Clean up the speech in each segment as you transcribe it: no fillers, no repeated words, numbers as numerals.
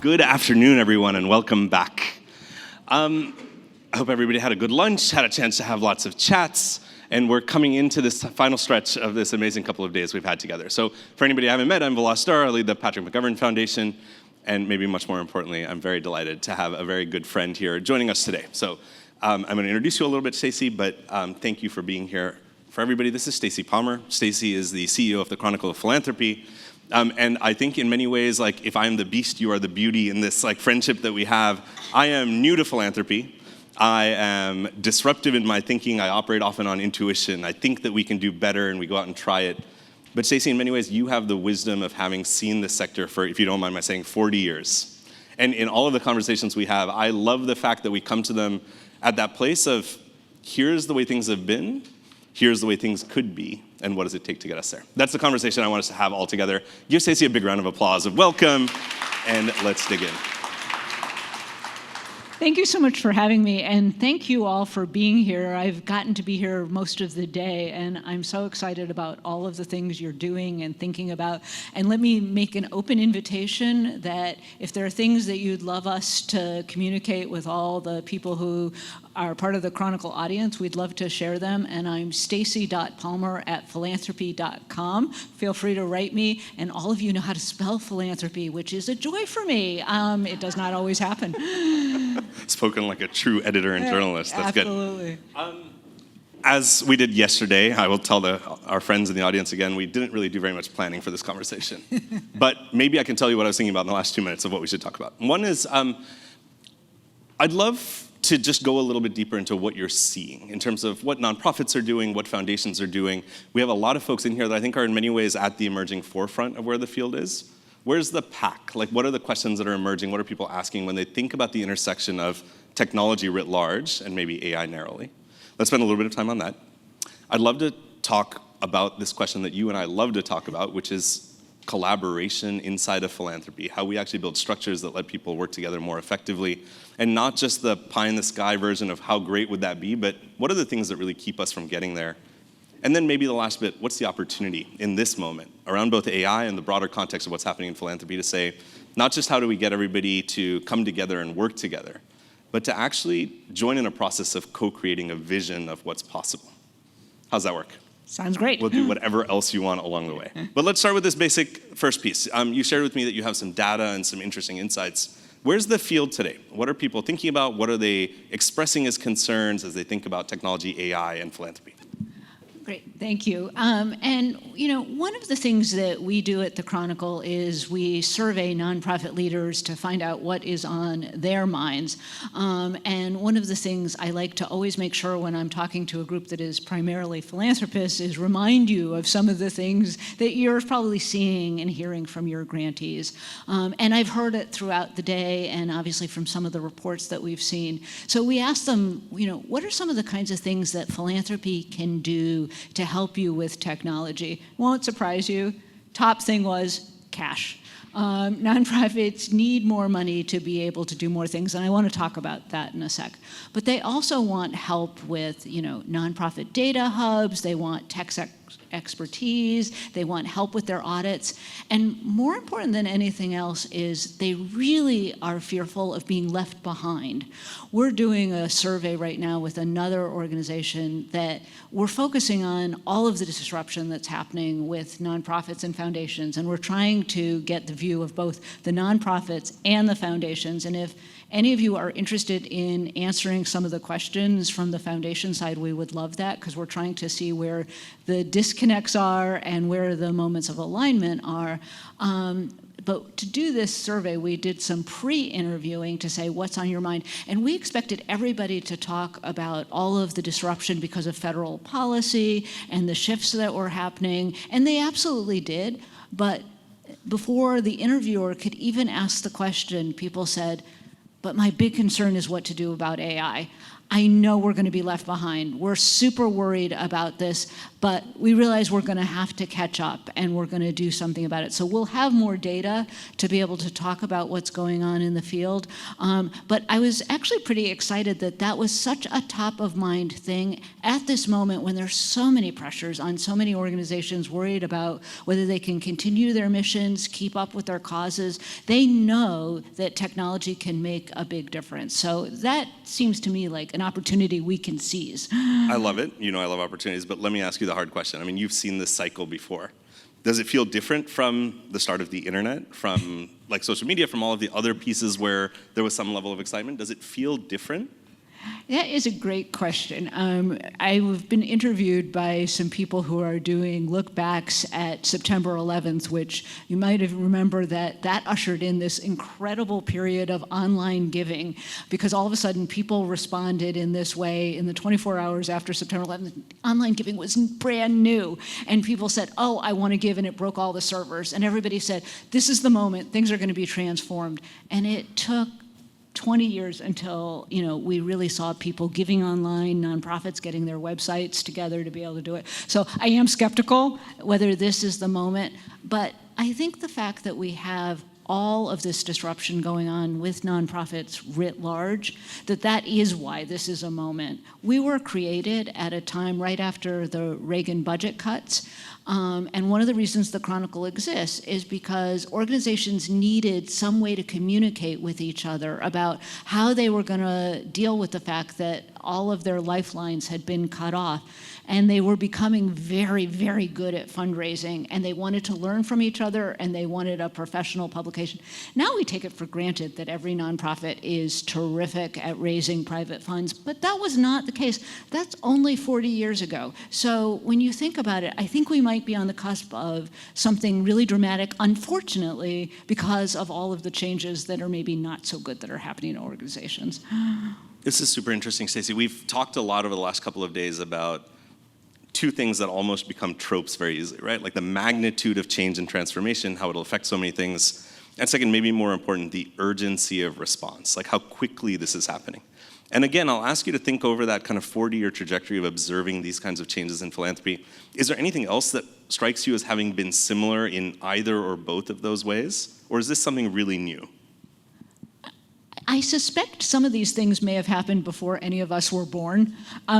Good afternoon, everyone, and welcome back. I hope everybody had a good lunch, had a chance to have lots of chats, and we're coming into this final stretch of this amazing couple of days we've had together. So for anybody I haven't met, I'm Vilas, Dhar. I lead the Patrick McGovern Foundation, and maybe much more importantly, I'm very delighted to have a very good friend here joining us today. So I'm going to introduce you a little bit, Stacy, but thank you for being here. For everybody, this is Stacy Palmer. Stacy is the CEO of the Chronicle of Philanthropy. And I think in many ways, like, if I'm the beast, you are the beauty in this friendship that we have. I am new to philanthropy. I am disruptive in my thinking. I operate often on intuition. I think that we can do better, and we go out and try it. But Stacy, in many ways, you have the wisdom of having seen this sector for, if you don't mind my saying, 40 years. And in all of the conversations we have, I love the fact that we come to them at that place of, here's the way things have been, here's the way things could be, and what does it take to get us there? That's the conversation I want us to have all together. Give Stacy a big round of applause of welcome, and let's dig in. Thank you so much for having me, and thank you all for being here. I've gotten to be here most of the day, and I'm so excited about all of the things you're doing and thinking about. And let me make an open invitation that if there are things that you'd love us to communicate with all the people who are part of the Chronicle audience, we'd love to share them. And I'm stacy.palmer@philanthropy.com. Feel free to write me, and all of you know how to spell philanthropy, which is a joy for me. It does not always happen. Spoken like a true editor and journalist. That's Absolutely. Good. As we did yesterday, I will tell our friends in the audience again, we didn't really do very much planning for this conversation. But maybe I can tell you what I was thinking about in the last 2 minutes of what we should talk about. One is, I'd love to just go a little bit deeper into what you're seeing in terms of what nonprofits are doing, what foundations are doing. We have a lot of folks in here that I think are in many ways at the emerging forefront of where the field is. Where's the pack? Like, what are the questions that are emerging? What are people asking when they think about the intersection of technology writ large and maybe AI narrowly? Let's spend a little bit of time on that. I'd love to talk about this question that you and I love to talk about, which is collaboration inside of philanthropy, how we actually build structures that let people work together more effectively, and not just the pie-in-the-sky version of how great would that be, but what are the things that really keep us from getting there? And then maybe the last bit, what's the opportunity in this moment around both AI and the broader context of what's happening in philanthropy to say, not just how do we get everybody to come together and work together, but to actually join in a process of co-creating a vision of what's possible. How's that work? Sounds great. We'll do whatever else you want along the way. But let's start with this basic first piece. You shared with me that you have some data and some interesting insights. Where's the field today? What are people thinking about? What are they expressing as concerns as they think about technology, AI, and philanthropy? Great, thank you. And one of the things that we do at the Chronicle is we survey nonprofit leaders to find out what is on their minds. And one of the things I like to always make sure when I'm talking to a group that is primarily philanthropists is remind you of some of the things that you're probably seeing and hearing from your grantees. And I've heard it throughout the day and obviously from some of the reports that we've seen. So we asked them, what are some of the kinds of things that philanthropy can do to help you with technology? Won't surprise you. Top thing was cash. Nonprofits need more money to be able to do more things, and I want to talk about that in a sec. But they also want help with, nonprofit data hubs. They want tech expertise. They want help with their audits. And more important than anything else is they really are fearful of being left behind. We're doing a survey right now with another organization that we're focusing on all of the disruption that's happening with nonprofits and foundations, and we're trying to get the view of both the nonprofits and the foundations. And if any of you are interested in answering some of the questions from the foundation side, we would love that, because we're trying to see where the disconnects are and where the moments of alignment are. But to do this survey, we did some pre-interviewing to say, what's on your mind? And we expected everybody to talk about all of the disruption because of federal policy and the shifts that were happening, and they absolutely did. But before the interviewer could even ask the question, people said, but my big concern is what to do about AI. I know we're going to be left behind. We're super worried about this, but we realize we're going to have to catch up and we're going to do something about it. So we'll have more data to be able to talk about what's going on in the field. But I was actually pretty excited that that was such a top of mind thing at this moment when there's so many pressures on so many organizations worried about whether they can continue their missions, keep up with their causes. They know that technology can make a big difference. So that seems to me like an opportunity we can seize. I love it. You know I love opportunities, but let me ask you the hard question. I mean, you've seen this cycle before. Does it feel different from the start of the internet, from like social media, from all of the other pieces where there was some level of excitement? Does it feel different? That is a great question. I've been interviewed by some people who are doing look-backs at September 11th, which you might have remember that ushered in this incredible period of online giving, because all of a sudden people responded in this way in the 24 hours after September 11th. Online giving was brand new, and people said, oh, I want to give, and it broke all the servers. And everybody said, this is the moment, things are going to be transformed. And it took 20 years until we really saw people giving online, nonprofits getting their websites together to be able to do it. So I am skeptical whether this is the moment, but I think the fact that we have all of this disruption going on with nonprofits writ large, that is why this is a moment. We were created at a time right after the Reagan budget cuts, and one of the reasons the Chronicle exists is because organizations needed some way to communicate with each other about how they were going to deal with the fact that all of their lifelines had been cut off. And they were becoming very, very good at fundraising, and they wanted to learn from each other, and they wanted a professional publication. Now we take it for granted that every nonprofit is terrific at raising private funds, but that was not the case. That's only 40 years ago. So when you think about it, I think we might be on the cusp of something really dramatic, unfortunately, because of all of the changes that are maybe not so good that are happening in organizations. This is super interesting, Stacy. We've talked a lot over the last couple of days about two things that almost become tropes very easily, right? Like the magnitude of change and transformation, how it'll affect so many things. And second, maybe more important, the urgency of response, like how quickly this is happening. And again, I'll ask you to think over that kind of 40-year trajectory of observing these kinds of changes in philanthropy. Is there anything else that strikes you as having been similar in either or both of those ways? Or is this something really new? I suspect some of these things may have happened before any of us were born.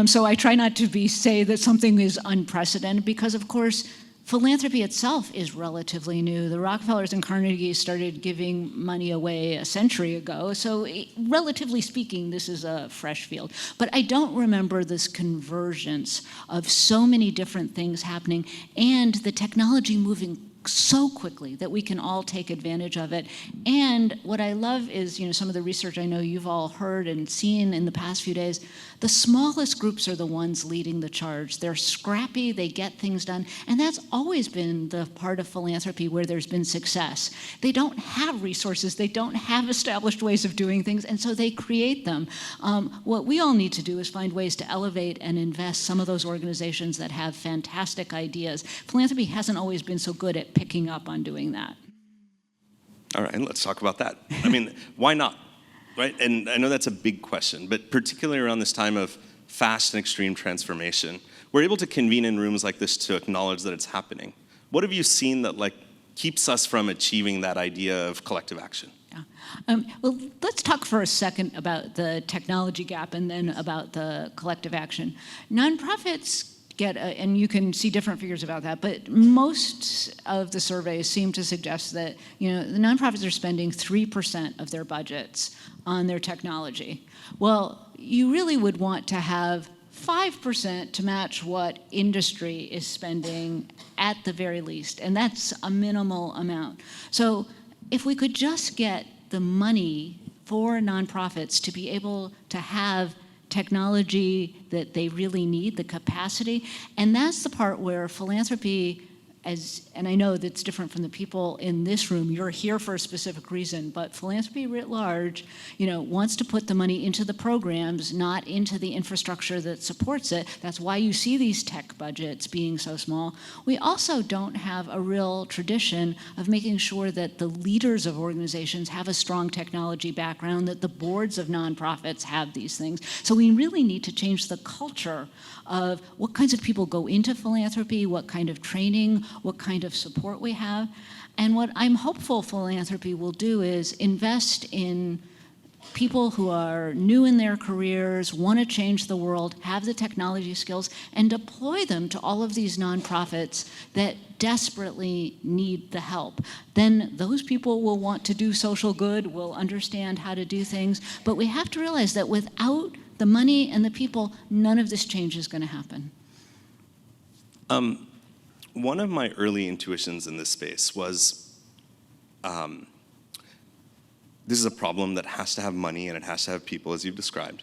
So I try not to say that something is unprecedented because, of course, philanthropy itself is relatively new. The Rockefellers and Carnegies started giving money away a century ago. So relatively speaking, this is a fresh field. But I don't remember this convergence of so many different things happening and the technology moving so quickly that we can all take advantage of it. And what I love is, some of the research I know you've all heard and seen in the past few days, the smallest groups are the ones leading the charge. They're scrappy, they get things done, and that's always been the part of philanthropy where there's been success. They don't have resources, they don't have established ways of doing things, and so they create them. What we all need to do is find ways to elevate and invest some of those organizations that have fantastic ideas. Philanthropy hasn't always been so good at picking up on doing that. All right, let's talk about that. I mean, why not? Right? And I know that's a big question, but particularly around this time of fast and extreme transformation, we're able to convene in rooms like this to acknowledge that it's happening. What have you seen that keeps us from achieving that idea of collective action? Yeah. Well, let's talk for a second about the technology gap and then about the collective action. Nonprofits and you can see different figures about that, but most of the surveys seem to suggest that the nonprofits are spending 3% of their budgets on their technology. Well, you really would want to have 5% to match what industry is spending at the very least, and that's a minimal amount. So if we could just get the money for nonprofits to be able to have technology that they really need, the capacity, and that's the part where philanthropy and I know that's different from the people in this room, you're here for a specific reason, but philanthropy writ large, wants to put the money into the programs, not into the infrastructure that supports it. That's why you see these tech budgets being so small. We also don't have a real tradition of making sure that the leaders of organizations have a strong technology background, that the boards of nonprofits have these things. So we really need to change the culture of what kinds of people go into philanthropy, what kind of training, what kind of support we have. And what I'm hopeful philanthropy will do is invest in people who are new in their careers, want to change the world, have the technology skills, and deploy them to all of these nonprofits that desperately need the help. Then those people will want to do social good, will understand how to do things, but we have to realize that without the money and the people, none of this change is going to happen. One of my early intuitions in this space was this is a problem that has to have money and it has to have people, as you've described.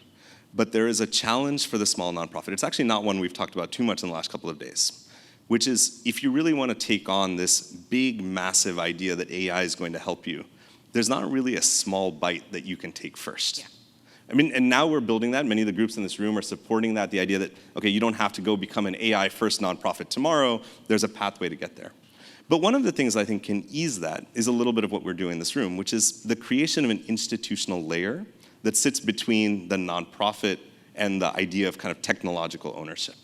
But there is a challenge for the small nonprofit. It's actually not one we've talked about too much in the last couple of days, which is if you really want to take on this big, massive idea that AI is going to help you, there's not really a small bite that you can take first. Yeah. I mean, and now we're building that. Many of the groups in this room are supporting that, the idea that, okay, you don't have to go become an AI-first nonprofit tomorrow. There's a pathway to get there. But one of the things I think can ease that is a little bit of what we're doing in this room, which is the creation of an institutional layer that sits between the nonprofit and the idea of kind of technological ownership.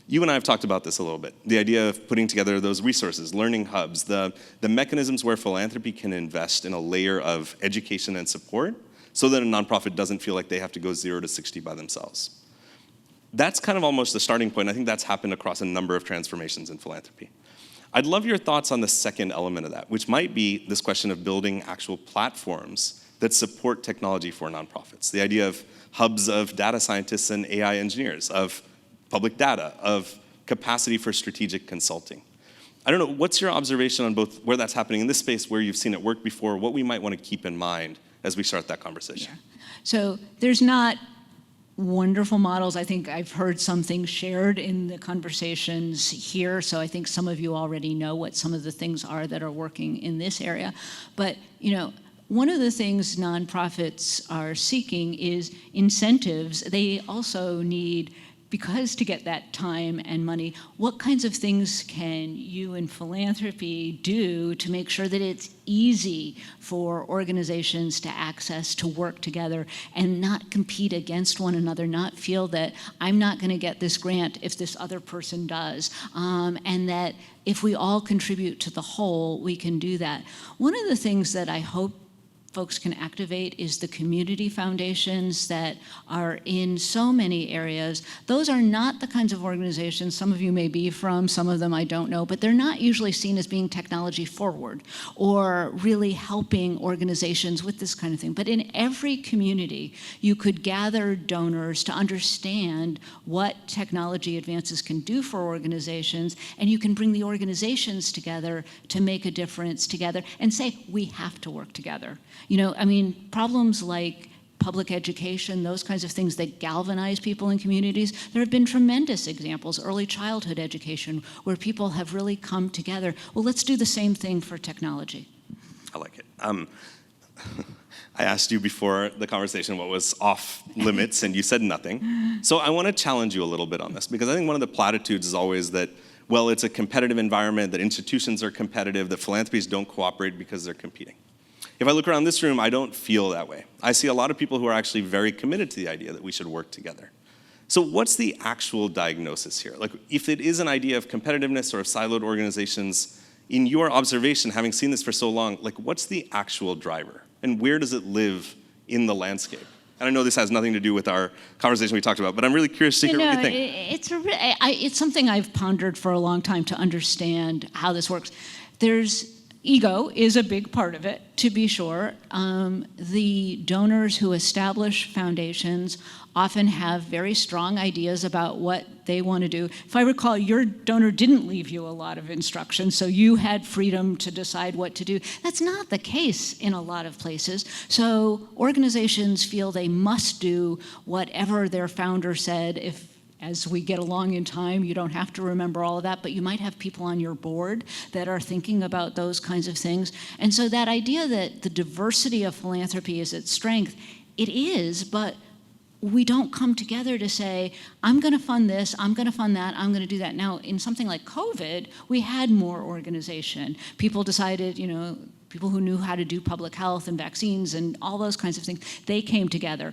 You and I have talked about this a little bit, the idea of putting together those resources, learning hubs, the mechanisms where philanthropy can invest in a layer of education and support so that a nonprofit doesn't feel like they have to go 0 to 60 by themselves. That's kind of almost the starting point. I think that's happened across a number of transformations in philanthropy. I'd love your thoughts on the second element of that, which might be this question of building actual platforms that support technology for nonprofits. The idea of hubs of data scientists and AI engineers, of public data, of capacity for strategic consulting. I don't know, what's your observation on both where that's happening in this space, where you've seen it work before, what we might want to keep in mind as we start that conversation? Yeah. So there's not wonderful models. I think I've heard some things shared in the conversations here, so I think some of you already know what some of the things are that are working in this area. But, one of the things nonprofits are seeking is incentives. They also need, because to get that time and money, what kinds of things can you in philanthropy do to make sure that it's easy for organizations to access, to work together, and not compete against one another, not feel that I'm not going to get this grant if this other person does, and that if we all contribute to the whole, we can do that. One of the things that I hope folks can activate is the community foundations that are in so many areas. Those are not the kinds of organizations, some of you may be from, some of them I don't know, but they're not usually seen as being technology forward or really helping organizations with this kind of thing. But in every community, you could gather donors to understand what technology advances can do for organizations, and you can bring the organizations together to make a difference together and say, we have to work together. Problems like public education, those kinds of things that galvanize people in communities, there have been tremendous examples, early childhood education, where people have really come together. Well, let's do the same thing for technology. I like it. I asked you before the conversation what was off limits, and you said nothing. So I want to challenge you a little bit on this, because I think one of the platitudes is always that, well, it's a competitive environment, that institutions are competitive, that philanthropies don't cooperate because they're competing. If I look around this room, I don't feel that way. I see a lot of people who are actually very committed to the idea that we should work together. So what's the actual diagnosis here? Like, if it is an idea of competitiveness or of siloed organizations, in your observation, having seen this for so long, like, what's the actual driver? And where does it live in the landscape? And I know this has nothing to do with our conversation we talked about, but I'm really curious to hear what you think. It's something I've pondered for a long time to understand how this works. Ego is a big part of it, to be sure. The donors who establish foundations often have very strong ideas about what they want to do. If I recall, your donor didn't leave you a lot of instructions, so you had freedom to decide what to do. That's not the case in a lot of places. So organizations feel they must do whatever their founder said. If as we get along in time, you don't have to remember all of that, but you might have people on your board that are thinking about those kinds of things. And so that idea that the diversity of philanthropy is its strength, it is, but we don't come together to say, I'm going to fund this, I'm going to fund that, I'm going to do that. Now, in something like COVID, we had more organization. People decided, people who knew how to do public health and vaccines and all those kinds of things, they came together.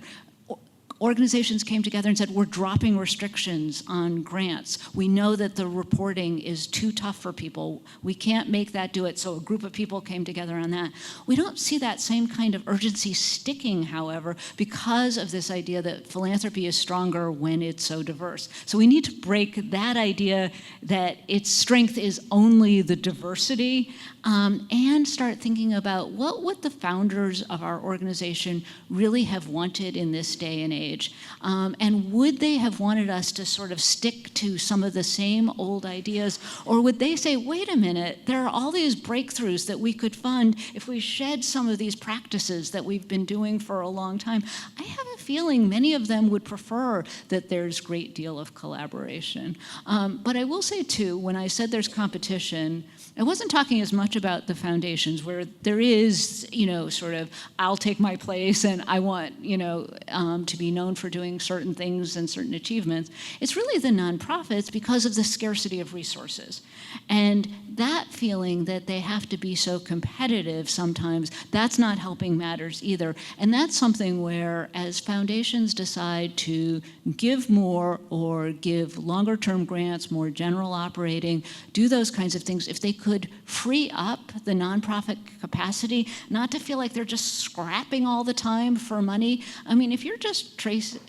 Organizations came together and said, we're dropping restrictions on grants. We know that the reporting is too tough for people. We can't make that do it, so a group of people came together on that. We don't see that same kind of urgency sticking, however, because of this idea that philanthropy is stronger when it's so diverse. So we need to break that idea that its strength is only the diversity, and start thinking about what would the founders of our organization really have wanted in this day and age. And would they have wanted us to sort of stick to some of the same old ideas, or would they say, wait a minute, there are all these breakthroughs that we could fund if we shed some of these practices that we've been doing for a long time? I have a feeling many of them would prefer that there's a great deal of collaboration. But I will say too, when I said there's competition, I wasn't talking as much about the foundations where there is, sort of, I'll take my place and I want, to be known for doing certain things and certain achievements. It's really the nonprofits because of the scarcity of resources. And that feeling that they have to be so competitive sometimes, that's not helping matters either. And that's something where, as foundations decide to give more or give longer term grants, more general operating, do those kinds of things, if they could free up the nonprofit capacity, not to feel like they're just scrapping all the time for money. I mean, if you're just tracing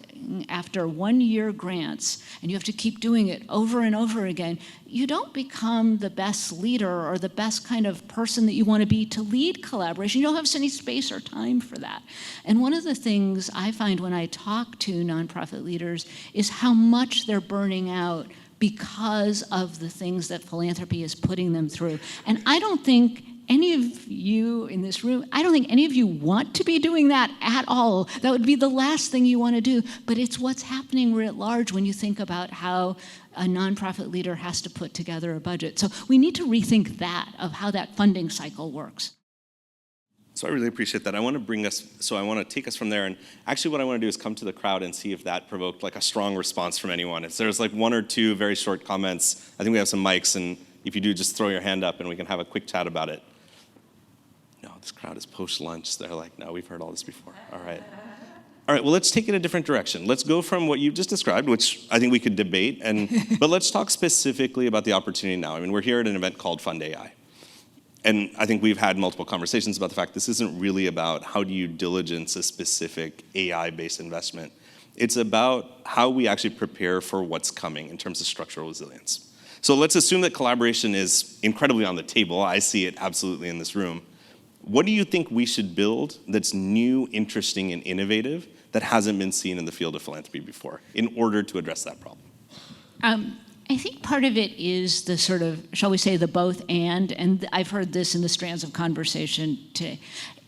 after 1 year grants and you have to keep doing it over and over again, you don't become the best leader or the best kind of person that you want to be to lead collaboration. You don't have any space or time for that. And one of the things I find when I talk to nonprofit leaders is how much they're burning out because of the things that philanthropy is putting them through. And I don't think any of you in this room, I don't think any of you want to be doing that at all. That would be the last thing you want to do. But it's what's happening writ large when you think about how a nonprofit leader has to put together a budget. So we need to rethink that, of how that funding cycle works. So I really appreciate that. I want to take us from there, and actually what I want to do is come to the crowd and see if that provoked like a strong response from anyone. If there's like one or two very short comments, I think we have some mics, and if you do, just throw your hand up and we can have a quick chat about it. No, this crowd is post-lunch. They're like, no, we've heard all this before. All right, well, let's take it a different direction. Let's go from what you've just described, which I think we could debate, but let's talk specifically about the opportunity now. I mean, we're here at an event called Fund.AI. And I think we've had multiple conversations about the fact this isn't really about how do you diligence a specific AI-based investment. It's about how we actually prepare for what's coming in terms of structural resilience. So let's assume that collaboration is incredibly on the table. I see it absolutely in this room. What do you think we should build that's new, interesting, and innovative that hasn't been seen in the field of philanthropy before in order to address that problem? I think part of it is the sort of, shall we say, the both and I've heard this in the strands of conversation today.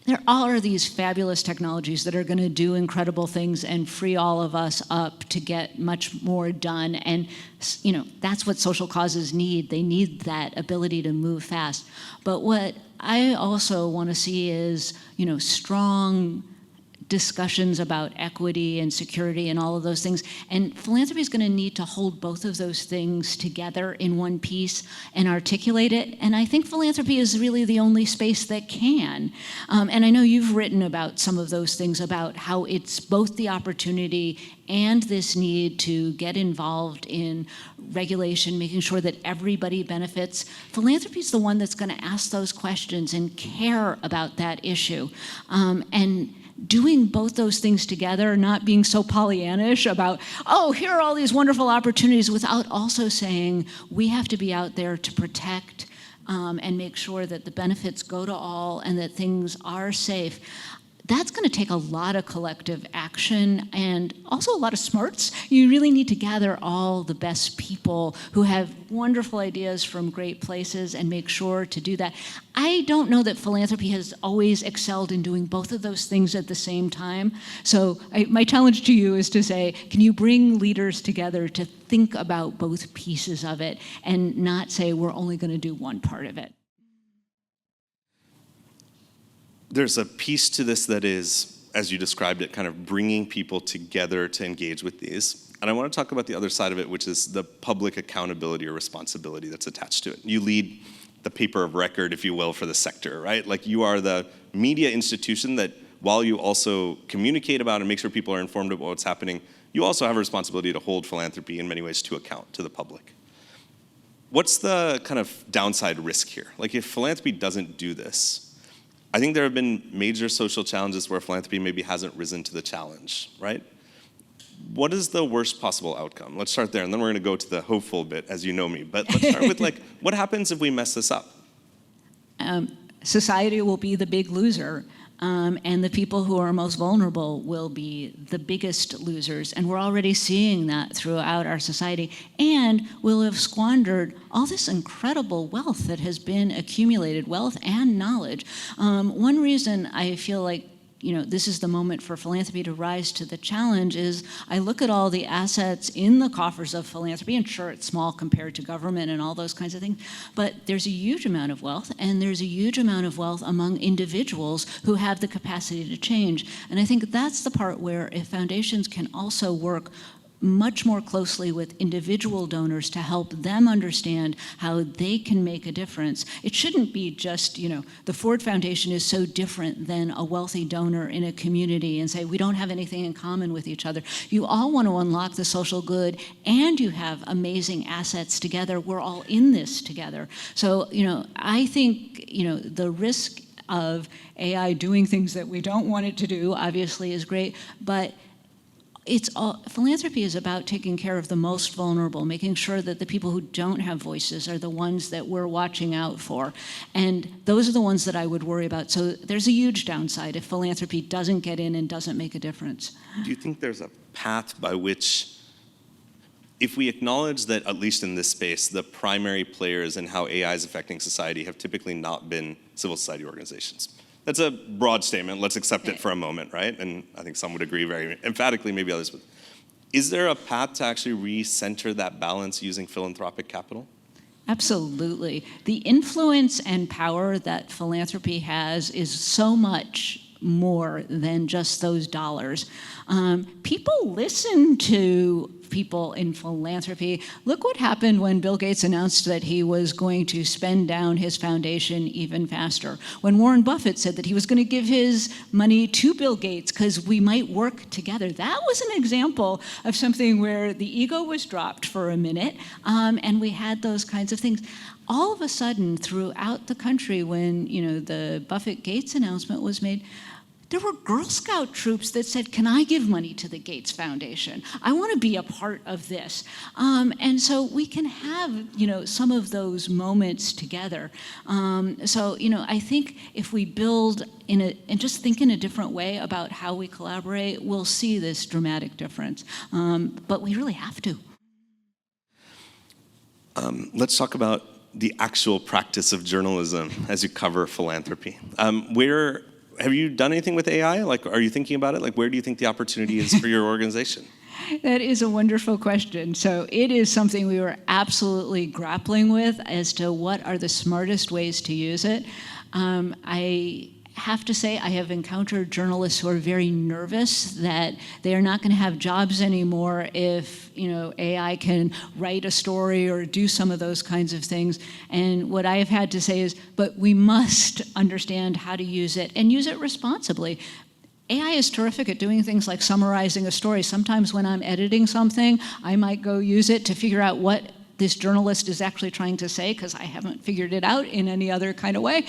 There are these fabulous technologies that are going to do incredible things and free all of us up to get much more done. And, that's what social causes need. They need that ability to move fast. But what I also want to see is, strong discussions about equity and security and all of those things. And philanthropy is going to need to hold both of those things together in one piece and articulate it. And I think philanthropy is really the only space that can. And I know you've written about some of those things, about how it's both the opportunity and this need to get involved in regulation, making sure that everybody benefits. Philanthropy is the one that's going to ask those questions and care about that issue. And doing both those things together, not being so Pollyannish about, oh, here are all these wonderful opportunities, without also saying we have to be out there to protect and make sure that the benefits go to all and that things are safe. that's going to take a lot of collective action and also a lot of smarts. You really need to gather all the best people who have wonderful ideas from great places and make sure to do that. I don't know that philanthropy has always excelled in doing both of those things at the same time. So my challenge to you is to say, can you bring leaders together to think about both pieces of it and not say we're only going to do one part of it? There's a piece to this that is, as you described it, kind of bringing people together to engage with these. And I want to talk about the other side of it, which is the public accountability or responsibility that's attached to it. You lead the paper of record, if you will, for the sector, right? Like you are the media institution that, while you also communicate about and make sure people are informed about what's happening, you also have a responsibility to hold philanthropy in many ways to account to the public. What's the kind of downside risk here? Like if philanthropy doesn't do this, I think there have been major social challenges where philanthropy maybe hasn't risen to the challenge, right? What is the worst possible outcome? Let's start there, and then we're going to go to the hopeful bit, as you know me. But let's start with, like, what happens if we mess this up? Society will be the big loser. And the people who are most vulnerable will be the biggest losers. And we're already seeing that throughout our society. And we'll have squandered all this incredible wealth that has been accumulated, wealth and knowledge. One reason I feel like this is the moment for philanthropy to rise to the challenge is I look at all the assets in the coffers of philanthropy, and sure, it's small compared to government and all those kinds of things, but there's a huge amount of wealth, and there's a huge amount of wealth among individuals who have the capacity to change. And I think that's the part where if foundations can also work much more closely with individual donors to help them understand how they can make a difference. It shouldn't be just, the Ford Foundation is so different than a wealthy donor in a community and say, we don't have anything in common with each other. You all want to unlock the social good and you have amazing assets together. We're all in this together. So, I think, the risk of AI doing things that we don't want it to do obviously is great, but philanthropy is about taking care of the most vulnerable, making sure that the people who don't have voices are the ones that we're watching out for. And those are the ones that I would worry about. So there's a huge downside if philanthropy doesn't get in and doesn't make a difference. Do you think there's a path by which, if we acknowledge that, at least in this space, the primary players in how AI is affecting society have typically not been civil society organizations? That's a broad statement. Let's accept it for a moment, right? And I think some would agree very emphatically, maybe others would. Is there a path to actually recenter that balance using philanthropic capital? Absolutely. The influence and power that philanthropy has is so much more than just those dollars. People listen to people in philanthropy. Look what happened when Bill Gates announced that he was going to spend down his foundation even faster. When Warren Buffett said that he was going to give his money to Bill Gates because we might work together. That was an example of something where the ego was dropped for a minute, and we had those kinds of things. All of a sudden, throughout the country, when the Buffett-Gates announcement was made, there were Girl Scout troops that said, can I give money to the Gates Foundation? I want to be a part of this. And so we can have, some of those moments together. I think if we build and just think in a different way about how we collaborate, we'll see this dramatic difference. But we really have to. Let's talk about the actual practice of journalism as you cover philanthropy. Have you done anything with AI? Like, are you thinking about it? Like, where do you think the opportunity is for your organization? That is a wonderful question. So it is something we were absolutely grappling with as to what are the smartest ways to use it. I have to say I have encountered journalists who are very nervous that they are not going to have jobs anymore if AI can write a story or do some of those kinds of things. And what I have had to say is, but we must understand how to use it and use it responsibly. AI is terrific at doing things like summarizing a story. Sometimes when I'm editing something, I might go use it to figure out what this journalist is actually trying to say, because I haven't figured it out in any other kind of way,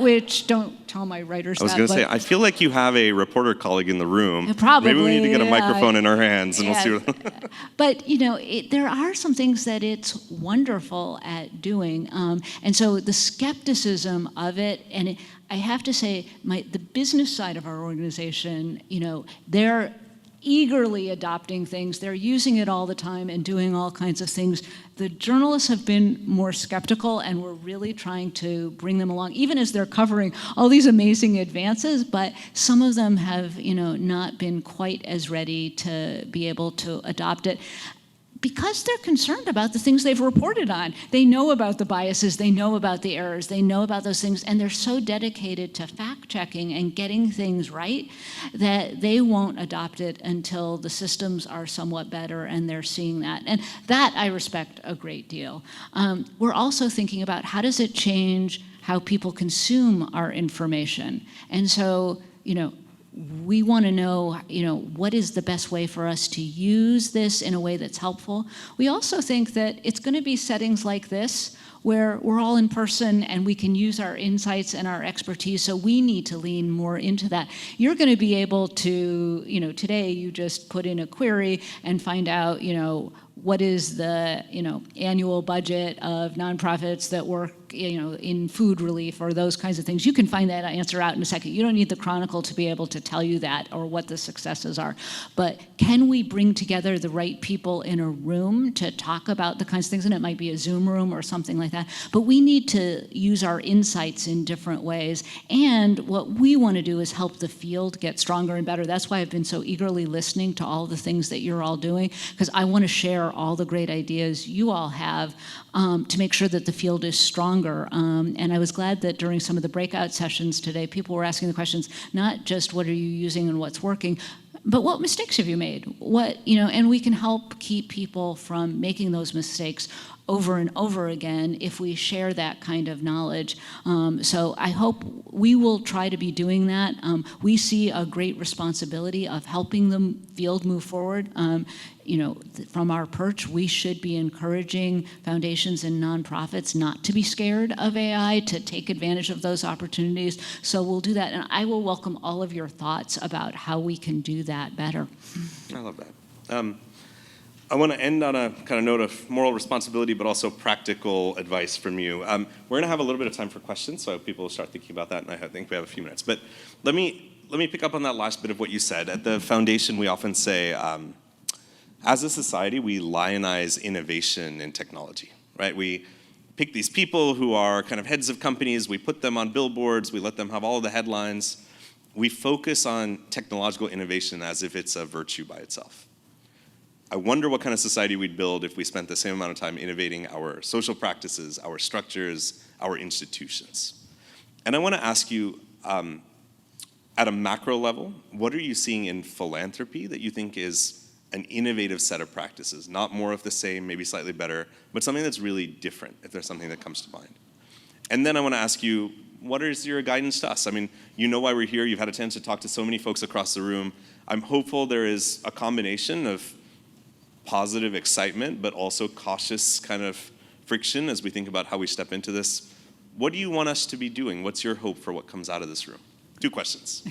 which don't tell my writers that. I was going to say, I feel like you have a reporter colleague in the room. Probably. Maybe we need to get a microphone in our hands and yeah. we'll see what... But, there are some things that it's wonderful at doing. And so the skepticism of it, and I have to say, the business side of our organization, they're eagerly adopting things. They're using it all the time and doing all kinds of things. The journalists have been more skeptical, and we're really trying to bring them along, even as they're covering all these amazing advances, but some of them have, not been quite as ready to be able to adopt it, because they're concerned about the things they've reported on. They know about the biases, they know about the errors, they know about those things, and they're so dedicated to fact-checking and getting things right that they won't adopt it until the systems are somewhat better and they're seeing that. And that I respect a great deal. We're also thinking about how does it change how people consume our information. And so, we want to know, what is the best way for us to use this in a way that's helpful. We also think that it's going to be settings like this where we're all in person and we can use our insights and our expertise, so we need to lean more into that. You're going to be able to, today you just put in a query and find out, what is the, annual budget of nonprofits that work, in food relief or those kinds of things. You can find that answer out in a second. You don't need the Chronicle to be able to tell you that or what the successes are. But can we bring together the right people in a room to talk about the kinds of things? And it might be a Zoom room or something like that. But we need to use our insights in different ways. And what we want to do is help the field get stronger and better. That's why I've been so eagerly listening to all the things that you're all doing, because I want to share all the great ideas you all have to make sure that the field is stronger. And I was glad that during some of the breakout sessions today, people were asking the questions, not just what are you using and what's working, but what mistakes have you made? And we can help keep people from making those mistakes over and over again if we share that kind of knowledge. So I hope we will try to be doing that. We see a great responsibility of helping the field move forward. From our perch, we should be encouraging foundations and nonprofits not to be scared of AI, to take advantage of those opportunities. So we'll do that, and I will welcome all of your thoughts about how we can do that better. I love that. I want to end on a kind of note of moral responsibility, but also practical advice from you. We're going to have a little bit of time for questions, so people will start thinking about that, and I think we have a few minutes. But let me pick up on that last bit of what you said. At the foundation, we often say, as a society, we lionize innovation in technology, right? We pick these people who are kind of heads of companies, we put them on billboards, we let them have all of the headlines. We focus on technological innovation as if it's a virtue by itself. I wonder what kind of society we'd build if we spent the same amount of time innovating our social practices, our structures, our institutions. And I want to ask you, at a macro level, what are you seeing in philanthropy that you think is an innovative set of practices, not more of the same, maybe slightly better, but something that's really different, if there's something that comes to mind? And then I want to ask you, what is your guidance to us? I mean, you know why we're here. You've had a chance to talk to so many folks across the room. I'm hopeful there is a combination of positive excitement, but also cautious kind of friction as we think about how we step into this. What do you want us to be doing? What's your hope for what comes out of this room? 2 questions.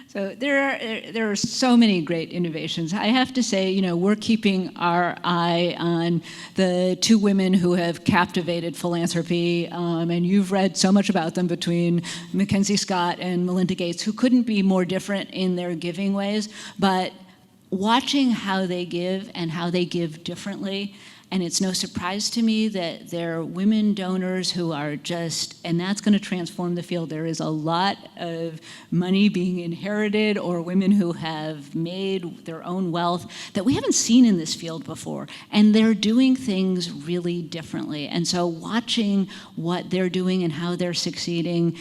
So there are so many great innovations. I have to say, we're keeping our eye on the 2 women who have captivated philanthropy, and you've read so much about them between Mackenzie Scott and Melinda Gates, who couldn't be more different in their giving ways, but watching how they give and how they give differently. And it's no surprise to me that there are women donors who are and that's going to transform the field. There is a lot of money being inherited, or women who have made their own wealth that we haven't seen in this field before. And they're doing things really differently. And so watching what they're doing and how they're succeeding,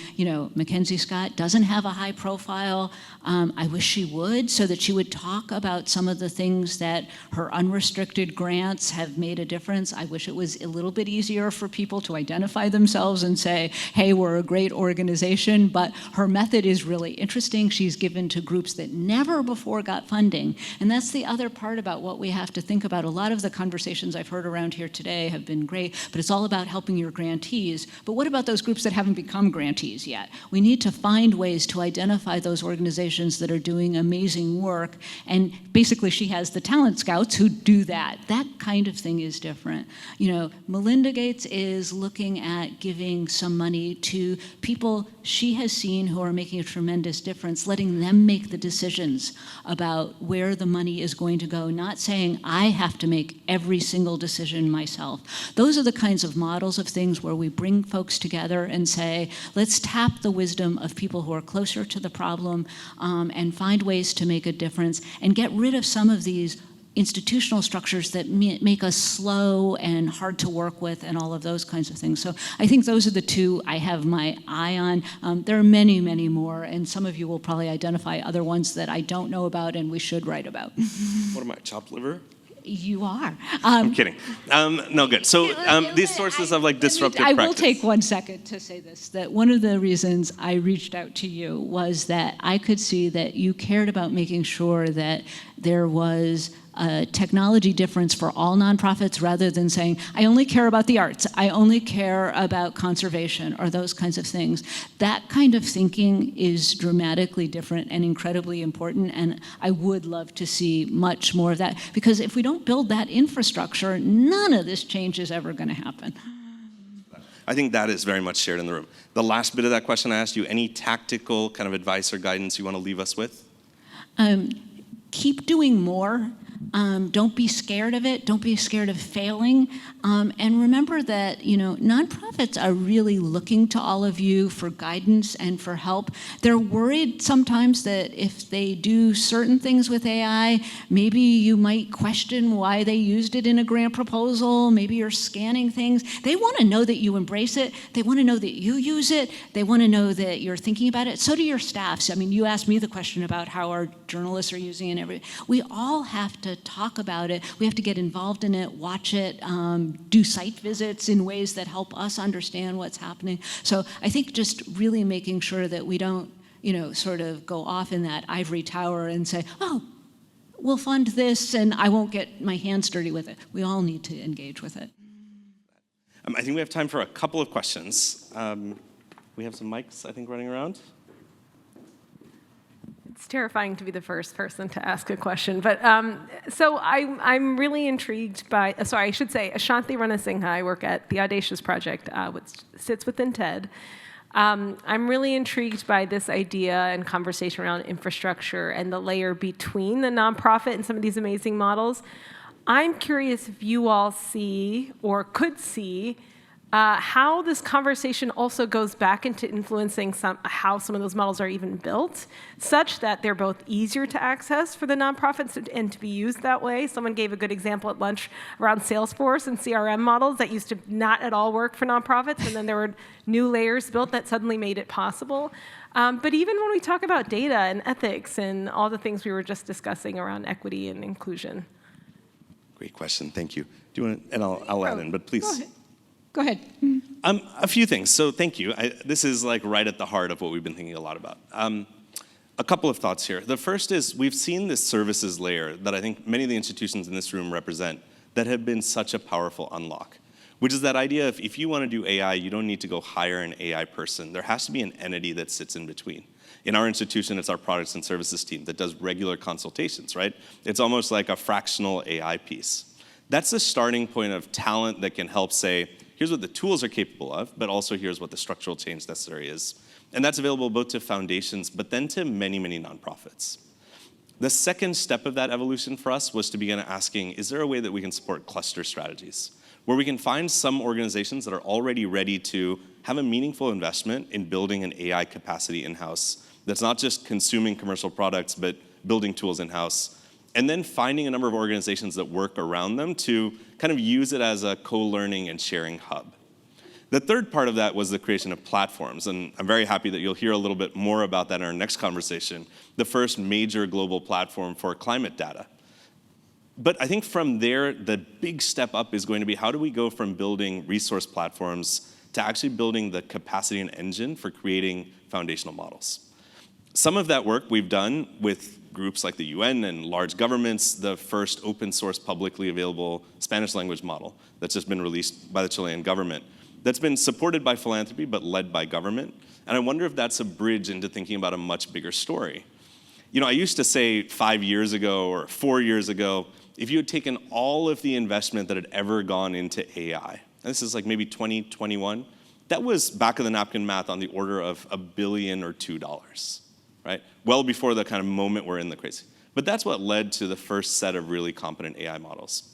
Mackenzie Scott doesn't have a high profile. I wish she would, so that she would talk about some of the things that her unrestricted grants have made a difference. I wish it was a little bit easier for people to identify themselves and say, hey, we're a great organization, but her method is really interesting. She's given to groups that never before got funding. And that's the other part about what we have to think about. A lot of the conversations I've heard around here today have been great, but it's all about helping your grantees. But what about those groups that haven't become grantees yet? We need to find ways to identify those organizations that are doing amazing work. And basically she has the talent scouts who do that. That kind of thing is is different. You know, Melinda Gates is looking at giving some money to people she has seen who are making a tremendous difference, letting them make the decisions about where the money is going to go, not saying, I have to make every single decision myself. Those are the kinds of models of things where we bring folks together and say, let's tap the wisdom of people who are closer to the problem and find ways to make a difference and get rid of some of these institutional structures that make us slow and hard to work with and all of those kinds of things. So I think those are the two I have my eye on. There are many, many more, and some of you will probably identify other ones that I don't know about and we should write about. What am I, chopped liver? You are. I'm kidding. No, good. So these sources of disruptive I practice. will take 1 second to say this, that one of the reasons I reached out to you was that I could see that you cared about making sure that there was a technology difference for all nonprofits rather than saying, I only care about the arts, I only care about conservation or those kinds of things. That kind of thinking is dramatically different and incredibly important, and I would love to see much more of that, because if we don't build that infrastructure, none of this change is ever going to happen. I think that is very much shared in the room. The last bit of that question I asked you, any tactical kind of advice or guidance you want to leave us with? Keep doing more. Don't be scared of it. Don't be scared of failing. And remember that, you know, nonprofits are really looking to all of you for guidance and for help. They're worried sometimes that if they do certain things with AI, maybe you might question why they used it in a grant proposal. Maybe you're scanning things. They want to know that you embrace it. They want to know that you use it. They want to know that you're thinking about it. So do your staffs. I mean, you asked me the question about how our journalists are using it and everything. We all have to talk about it. We have to get involved in it, watch it, do site visits in ways that help us understand what's happening. So I think just really making sure that we don't, you know, sort of go off in that ivory tower and say, oh, we'll fund this and I won't get my hands dirty with it. We all need to engage with it. I think we have time for a couple of questions. We have some mics, I think, running around. It's terrifying to be the first person to ask a question, but so I'm really intrigued by, sorry, I should say, Ashanti Ranasinghe. I work at the Audacious Project, which sits within TED. I'm really intrigued by this idea and conversation around infrastructure and the layer between the nonprofit and some of these amazing models. I'm curious if you all see or could see how this conversation also goes back into influencing how some of those models are even built, such that they're both easier to access for the nonprofits and to be used that way. Someone gave a good example at lunch around Salesforce and CRM models that used to not at all work for nonprofits, and then there were new layers built that suddenly made it possible. But even when we talk about data and ethics and all the things we were just discussing around equity and inclusion. Great question, thank you. Do you want to, and I'll add in, but please. Go ahead. A few things. So thank you. This is like right at the heart of what we've been thinking a lot about. A couple of thoughts here. The first is we've seen this services layer that I think many of the institutions in this room represent that have been such a powerful unlock, which is that idea of if you want to do AI, you don't need to go hire an AI person. There has to be an entity that sits in between. In our institution, it's our products and services team that does regular consultations, right? It's almost like a fractional AI piece. That's the starting point of talent that can help say, here's what the tools are capable of, but also here's what the structural change necessary is. And that's available both to foundations, but then to many, many nonprofits. The second step of that evolution for us was to begin asking, is there a way that we can support cluster strategies, where we can find some organizations that are already ready to have a meaningful investment in building an AI capacity in-house that's not just consuming commercial products, but building tools in-house, and then finding a number of organizations that work around them to kind of use it as a co-learning and sharing hub. The third part of that was the creation of platforms, and I'm very happy that you'll hear a little bit more about that in our next conversation, the first major global platform for climate data. But I think from there, the big step up is going to be how do we go from building resource platforms to actually building the capacity and engine for creating foundational models. Some of that work we've done with groups like the UN and large governments, the first open source publicly available Spanish language model that's just been released by the Chilean government, that's been supported by philanthropy but led by government. And I wonder if that's a bridge into thinking about a much bigger story. You know, I used to say 5 years ago or 4 years ago, if you had taken all of the investment that had ever gone into AI, and this is like maybe 2021, that was back of the napkin math on the order of $1 billion or $2, right? Well before the kind of moment we're in the crazy. But that's what led to the first set of really competent AI models.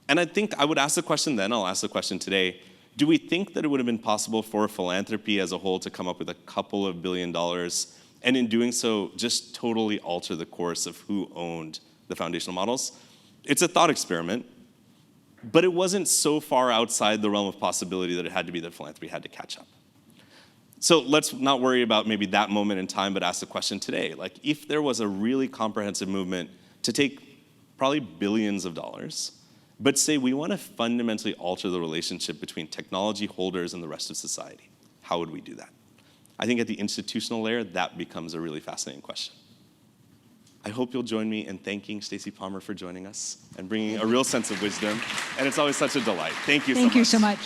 And I think I would ask the question then, I'll ask the question today, do we think that it would have been possible for philanthropy as a whole to come up with a couple of $1 billion, and in doing so, just totally alter the course of who owned the foundational models? It's a thought experiment, but it wasn't so far outside the realm of possibility that it had to be that philanthropy had to catch up. So let's not worry about maybe that moment in time, but ask the question today. Like, if there was a really comprehensive movement to take probably billions of dollars, but say we want to fundamentally alter the relationship between technology holders and the rest of society, how would we do that? I think at the institutional layer, that becomes a really fascinating question. I hope you'll join me in thanking Stacy Palmer for joining us and bringing a real sense of wisdom. And it's always such a delight. Thank you so much. Thank you so much.